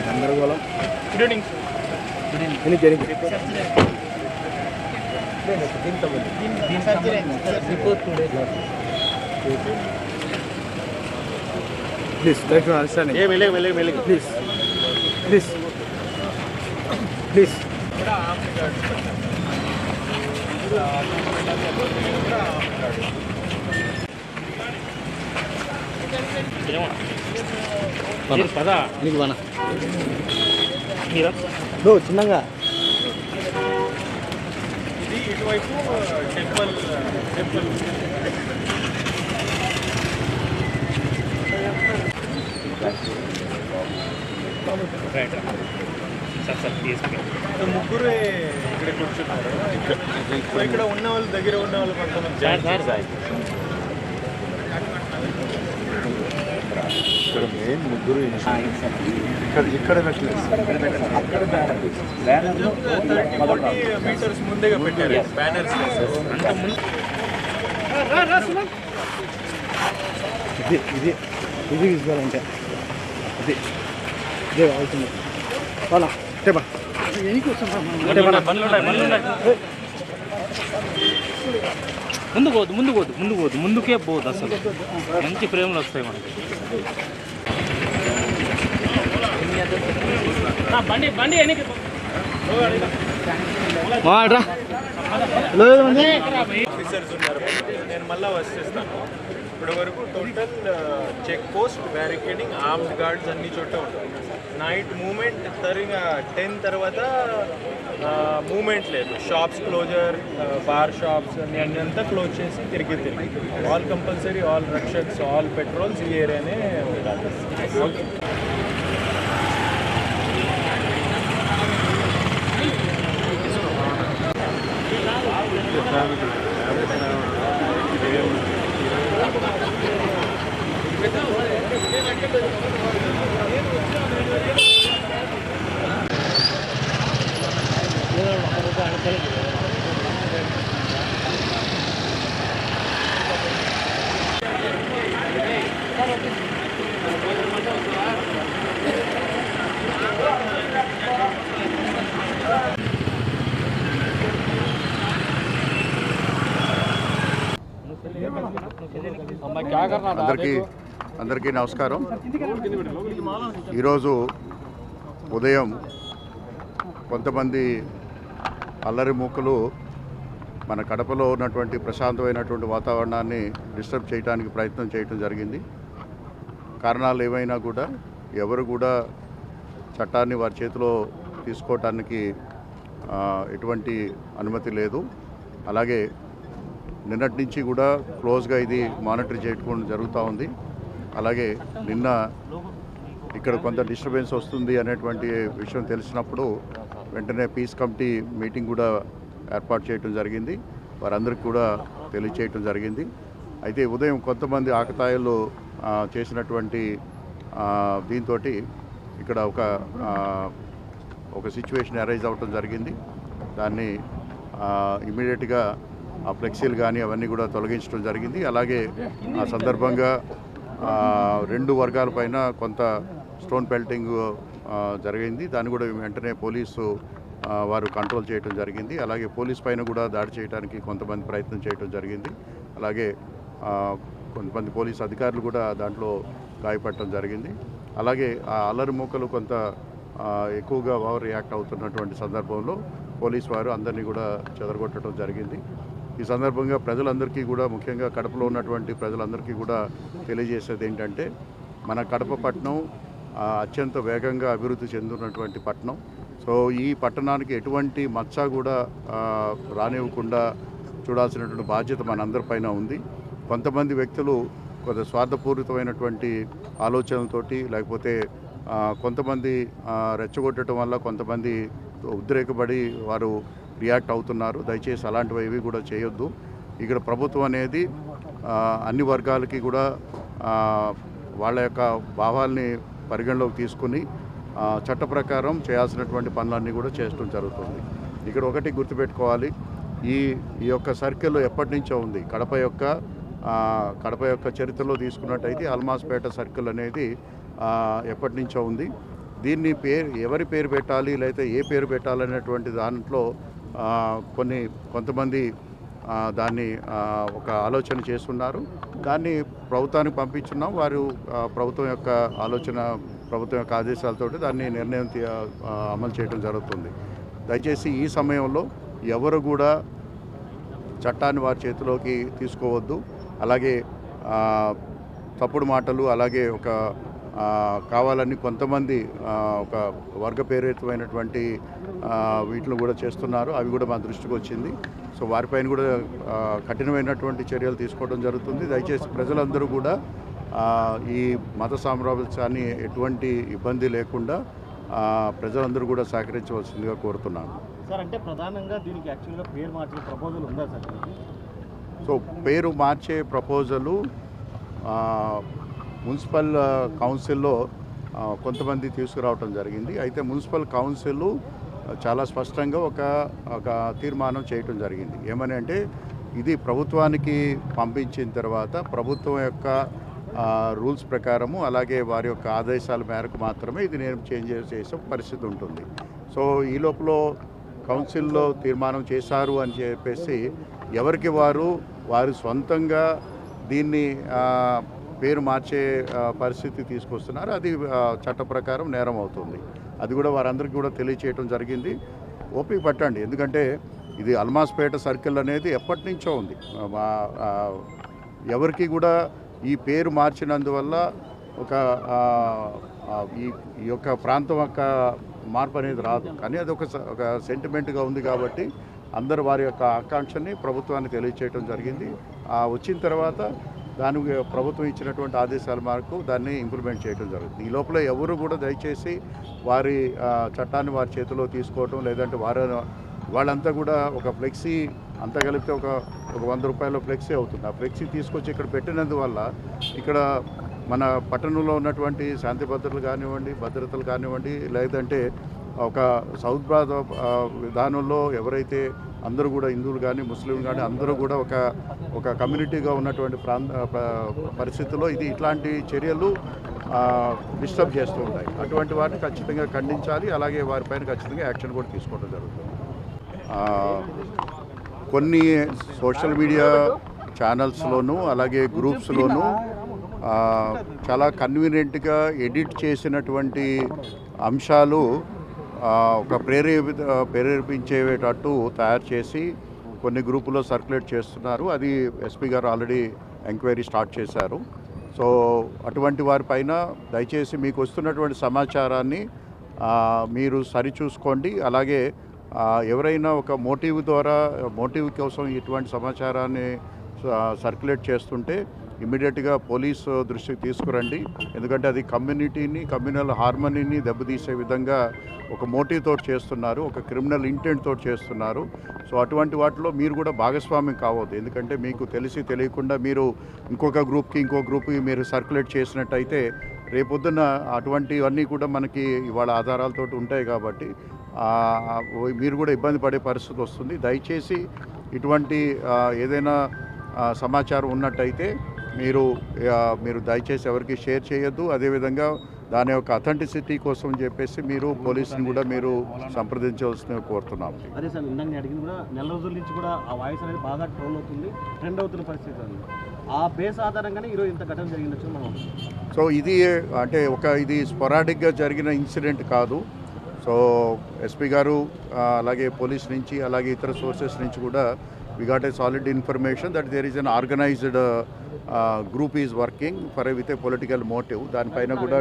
గందరగోళం. Please please please please చిన్నగా ఇటువైపు టెంపుల్ ముగ్గురు ఇక్కడ కూర్చున్నారు. ఇక్కడ ఉన్న వాళ్ళు దగ్గర ఉన్న వాళ్ళు కొంతమంది ఇక్కడ మెయిన్ ముగ్గురు ఇక్కడ పెట్టలేదు. 30-40 మీటర్స్ ముందేగా పెట్టారు బ్యానర్స్. ఇది తీసుకోవాలంటే ఇది ఇదే అవుతుంది. ముందుకే పోదు అసలు. మంచి ఫ్రేమ్లు వస్తాయి మనకి. బండి ఆఫీసర్స్ ఉన్నారు. నేను మళ్ళీ వచ్చేస్తాను. ఇప్పటి వరకు total check post, barricading, armed guards అన్ని చోట ఉంటాయి. నైట్ మూమెంట్ 10 తర్వాత మూమెంట్ లేదు. షాప్స్ క్లోజర్, బార్ షాప్స్ అన్ని అంతా క్లోజ్ చేసి తిరిగి ఆల్ కంపల్సరీ, ఆల్ రక్షక్స్, ఆల్ పెట్రోల్స్ ఈ ఏరియానే ఉండాలి. ఓకే. అందరికీ నమస్కారం. ఈరోజు ఉదయం కొంతమంది అల్లరి మూకలు మన కడపలో ఉన్నటువంటి ప్రశాంతమైనటువంటి వాతావరణాన్ని డిస్టర్బ్ చేయడానికి ప్రయత్నం చేయడం జరిగింది. కారణాలు ఏమైనా కూడా ఎవరు కూడా చట్టాన్ని వారి చేతిలో తీసుకోవటానికి ఎటువంటి అనుమతి లేదు. అలాగే నిన్నటి నుంచి కూడా క్లోజ్గా ఇది మానిటర్ చేయడం జరుగుతూ ఉంది. అలాగే నిన్న ఇక్కడ కొంత డిస్టర్బెన్స్ వస్తుంది అనేటువంటి విషయం తెలిసినప్పుడు వెంటనే పీస్ కమిటీ మీటింగ్ కూడా ఏర్పాటు చేయడం జరిగింది. వారందరికీ కూడా తెలియచేయటం జరిగింది. అయితే ఉదయం కొంతమంది ఆకతాయిలు చేసినటువంటి దీంతో ఇక్కడ ఒక సిచ్యువేషన్ అరైజ్ అవ్వటం జరిగింది. దాన్ని ఇమీడియట్గా ఆ ఫ్లెక్సీలు కానీ అవన్నీ కూడా తొలగించడం జరిగింది. అలాగే ఆ సందర్భంగా 2 వర్గాల పైన కొంత స్టోన్ పెల్టింగ్ జరిగింది. దాన్ని కూడా వెంటనే పోలీసు వారు కంట్రోల్ చేయడం జరిగింది. అలాగే పోలీస్ పైన కూడా దాడి చేయడానికి కొంతమంది ప్రయత్నం చేయడం జరిగింది. అలాగే కొంతమంది పోలీసు అధికారులు కూడా దాంట్లో గాయపడటం జరిగింది. అలాగే ఆ అల్లరి మూకలు కొంత ఎక్కువగా ఓవర్ రియాక్ట్ అవుతున్నటువంటి సందర్భంలో పోలీసు వారు అందరినీ కూడా చెదరగొట్టడం జరిగింది. ఈ సందర్భంగా ప్రజలందరికీ కూడా, ముఖ్యంగా కడపలో ఉన్నటువంటి ప్రజలందరికీ కూడా తెలియజేసేది ఏంటంటే, మన కడప పట్టణం అత్యంత వేగంగా అభివృద్ధి చెందుతున్నటువంటి పట్టణం. సో ఈ పట్టణానికి ఎటువంటి మచ్చ కూడా రానివ్వకుండా చూడాల్సినటువంటి బాధ్యత మనందరిపైన ఉంది. కొంతమంది వ్యక్తులు కొంత స్వార్థపూరితమైనటువంటి ఆలోచనలతోటి, లేకపోతే కొంతమంది రెచ్చగొట్టడం వల్ల కొంతమంది ఉద్రేకపడి వారు రియాక్ట్ అవుతున్నారు. దయచేసి అలాంటివి ఏవి కూడా చేయొద్దు. ఇక్కడ ప్రభుత్వం అనేది అన్ని వర్గాలకి కూడా వాళ్ళ యొక్క భావాల్ని పరిగణలోకి తీసుకుని చట్ట ప్రకారం చేయాల్సినటువంటి పనులన్నీ కూడా చేయడం జరుగుతుంది. ఇక్కడ ఒకటి గుర్తుపెట్టుకోవాలి, ఈ యొక్క సర్కిల్ ఎప్పటి నుంచో ఉంది. కడప యొక్క చరిత్రలో తీసుకున్నట్టయితే అల్మాస్పేట సర్కిల్ అనేది ఎప్పటి నుంచో ఉంది. దీన్ని ఎవరి పేరు పెట్టాలి లేకపోతే ఏ పేరు పెట్టాలనేటువంటి దాంట్లో కొంతమంది దాన్ని ఒక ఆలోచన చేస్తున్నారు. దాన్ని ప్రభుత్వానికి పంపించున్నాం. వారు ప్రభుత్వం యొక్క ఆలోచన, ప్రభుత్వం యొక్క ఆదేశాలతో దాన్ని నిర్ణయం అమలు చేయడం జరుగుతుంది. దయచేసి ఈ సమయంలో ఎవరు కూడా చట్టాన్ని వారి చేతిలోకి తీసుకోవద్దు. అలాగే తప్పుడు మాటలు, అలాగే కావాలని కొంతమంది ఒక వర్గప్రేరితమైనటువంటి వీటిని కూడా చేస్తున్నారు. అవి కూడా మా దృష్టికి వచ్చింది. సో వారిపైన కూడా కఠినమైనటువంటి చర్యలు తీసుకోవడం జరుగుతుంది. దయచేసి ప్రజలందరూ కూడా ఈ మత సామ్రాజ్యాన్ని ఎటువంటి ఇబ్బంది లేకుండా ప్రజలందరూ కూడా సహకరించవలసిందిగా కోరుతున్నాను. సార్, అంటే ప్రధానంగా దీనికి యాక్చువల్గా పేరు మార్చే ప్రపోజల్ ఉందా సార్? సో పేరు మార్చే ప్రపోజలు మున్సిపల్ కౌన్సిల్లో కొంతమంది తీసుకురావడం జరిగింది. అయితే మున్సిపల్ కౌన్సిల్ చాలా స్పష్టంగా ఒక తీర్మానం చేయటం జరిగింది. ఏమని అంటే, ఇది ప్రభుత్వానికి పంపించిన తర్వాత ప్రభుత్వం యొక్క రూల్స్ ప్రకారము, అలాగే వారి యొక్క ఆదేశాల మేరకు మాత్రమే ఇది నేను చేంజ్ చేసే పరిస్థితి ఉంటుంది. సో ఈ లోపల కౌన్సిల్లో తీర్మానం చేశారు అని చెప్పేసి ఎవరికి వారు సొంతంగా దీన్ని పేరు మార్చే పరిస్థితి తీసుకొస్తున్నారు. అది చట్ట ప్రకారం నేరం అవుతుంది. అది కూడా వారందరికీ కూడా తెలియచేయడం జరిగింది. ఓపిక పట్టండి, ఎందుకంటే ఇది అల్మాస్పేట సర్కిల్ అనేది ఎప్పటి నుంచో ఉంది. ఎవరికి కూడా ఈ పేరు మార్చినందువల్ల ఈ యొక్క ప్రాంతం యొక్క మార్పు అనేది రాదు. కానీ అది ఒక సెంటిమెంట్గా ఉంది కాబట్టి అందరూ వారి యొక్క ఆకాంక్షని ప్రభుత్వానికి తెలియచేయడం జరిగింది. వచ్చిన తర్వాత దానికి ప్రభుత్వం ఇచ్చినటువంటి ఆదేశాల మేరకు దాన్ని ఇంప్లిమెంట్ చేయడం జరుగుతుంది. ఈ లోపల ఎవరు కూడా దయచేసి వారి చట్టాన్ని వారి చేతిలో తీసుకోవటం, లేదంటే వాళ్ళంతా కూడా ఒక ఫ్లెక్సీ అంతా కలిపితే ఒక 100 రూపాయల ఫ్లెక్సీ అవుతుంది. ఆ ఫ్లెక్సీ తీసుకొచ్చి ఇక్కడ పెట్టినందువల్ల ఇక్కడ మన పట్టణంలో ఉన్నటువంటి శాంతి భద్రతలు కానివ్వండి, లేదంటే ఒక సౌత్ విధానంలో ఎవరైతే అందరూ కూడా హిందువులు కానీ ముస్లింలు కానీ అందరూ కూడా ఒక కమ్యూనిటీగా ఉన్నటువంటి పరిస్థితుల్లో ఇట్లాంటి చర్యలు డిస్టర్బ్ చేస్తూ ఉంటాయి. అటువంటి వాటిని ఖచ్చితంగా ఖండించాలి. అలాగే వారిపైన ఖచ్చితంగా యాక్షన్ కూడా తీసుకోవడం జరుగుతుంది. కొన్ని సోషల్ మీడియా ఛానల్స్లోనూ అలాగే గ్రూప్స్లోనూ చాలా కన్వీనియంట్గా ఎడిట్ చేసినటువంటి అంశాలు ఒక ప్రేరేపించేటట్టు తయారు చేసి కొన్ని గ్రూపులో సర్క్యులేట్ చేస్తున్నారు. అది ఎస్పీ గారు ఆల్రెడీ ఎంక్వైరీ స్టార్ట్ చేశారు. సో అటువంటి వారిపైన దయచేసి మీకు వస్తున్నటువంటి సమాచారాన్ని మీరు సరిచూసుకోండి. అలాగే ఎవరైనా ఒక మోటివ్ కోసం ఇటువంటి సమాచారాన్ని సర్క్యులేట్ చేస్తుంటే ఇమ్మీడియట్గా పోలీసు దృష్టికి తీసుకురండి. ఎందుకంటే అది కమ్యూనల్ హార్మనీని దెబ్బతీసే విధంగా ఒక మోటివ్ తోటి చేస్తున్నారు, ఒక క్రిమినల్ ఇంటెంట్ తోటి చేస్తున్నారు. సో అటువంటి వాటిలో మీరు కూడా భాగస్వామ్యం కావద్దు. ఎందుకంటే మీకు తెలియకుండా మీరు ఇంకో గ్రూప్కి మీరు సర్క్యులేట్ చేసినట్టయితే రేపొద్దున అటువంటివన్నీ కూడా మనకి ఇవాళ ఆధారాలతో ఉంటాయి. కాబట్టి మీరు కూడా ఇబ్బంది పడే పరిస్థితి వస్తుంది. దయచేసి ఇటువంటి ఏదైనా సమాచారం ఉన్నట్టయితే మీరు దయచేసి ఎవరికి షేర్ చేయొద్దు. అదేవిధంగా దాని యొక్క అథెంటిసిటీ కోసం చెప్పేసి మీరు పోలీసుని కూడా మీరు సంప్రదించవలసిందిగా కోరుతున్నాం. అదే సార్, ఇందాక నేను అడిగింది కూడా నెల రోజుల నుంచి కూడా ఆ వాయిస్ అనేది బాగా ట్రోల్ అవుతుంది, ట్రెండ్ అవుతున్న పరిస్థితి ఉంది. ఆ బేస్ ఆధారంగానే ఈరోజు ఇంత ఘటన జరిగిందచ్చు మనం. సో ఇది అంటే ఇది స్పొరాడిక్గా జరిగిన ఇన్సిడెంట్ కాదు. సో ఎస్పీ గారు అలాగే పోలీస్ నుంచి అలాగే ఇతర సోర్సెస్ నుంచి కూడా we got a solid information that there is an organized group is working with a political motive. దానిపైన కూడా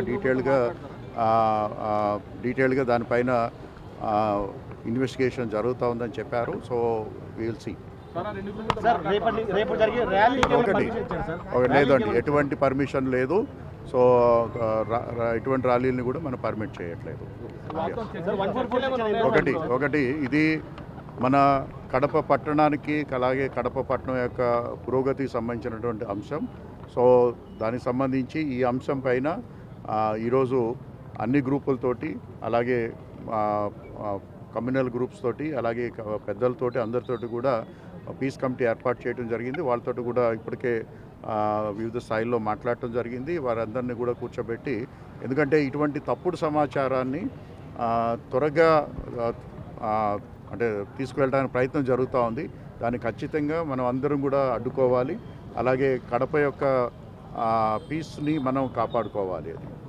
డీటెయిల్గా దానిపైన ఇన్వెస్టిగేషన్ జరుగుతూ ఉందని చెప్పారు. So we will see. లేదండి, ఎటువంటి పర్మిషన్ లేదు. సో ఎటువంటి ర్యాలీని కూడా మనం పర్మిట్ చేయట్లేదు. ఒకటి ఇది మన కడప పట్టణానికి అలాగే కడప పట్టణం యొక్క పురోగతికి సంబంధించినటువంటి అంశం. సో దానికి సంబంధించి ఈ అంశం పైన ఈరోజు అన్ని గ్రూపులతోటి అలాగే కమ్యూనల్ గ్రూప్స్ తోటి అలాగే పెద్దలతోటి అందరితోటి కూడా పీస్ కమిటీ ఏర్పాటు చేయడం జరిగింది. వాళ్ళతో కూడా ఇప్పటికే వివిధ స్థాయిల్లో మాట్లాడటం జరిగింది. వారందరినీ కూడా కూర్చోబెట్టి ఎందుకంటే ఇటువంటి తప్పుడు సమాచారాన్ని త్వరగా అంటే తీసుకువెళ్ళడానికి ప్రయత్నం జరుగుతూ ఉంది. దాన్ని ఖచ్చితంగా మనం అందరం కూడా అడ్డుకోవాలి. అలాగే కడప యొక్క పీస్ని మనం కాపాడుకోవాలి. అది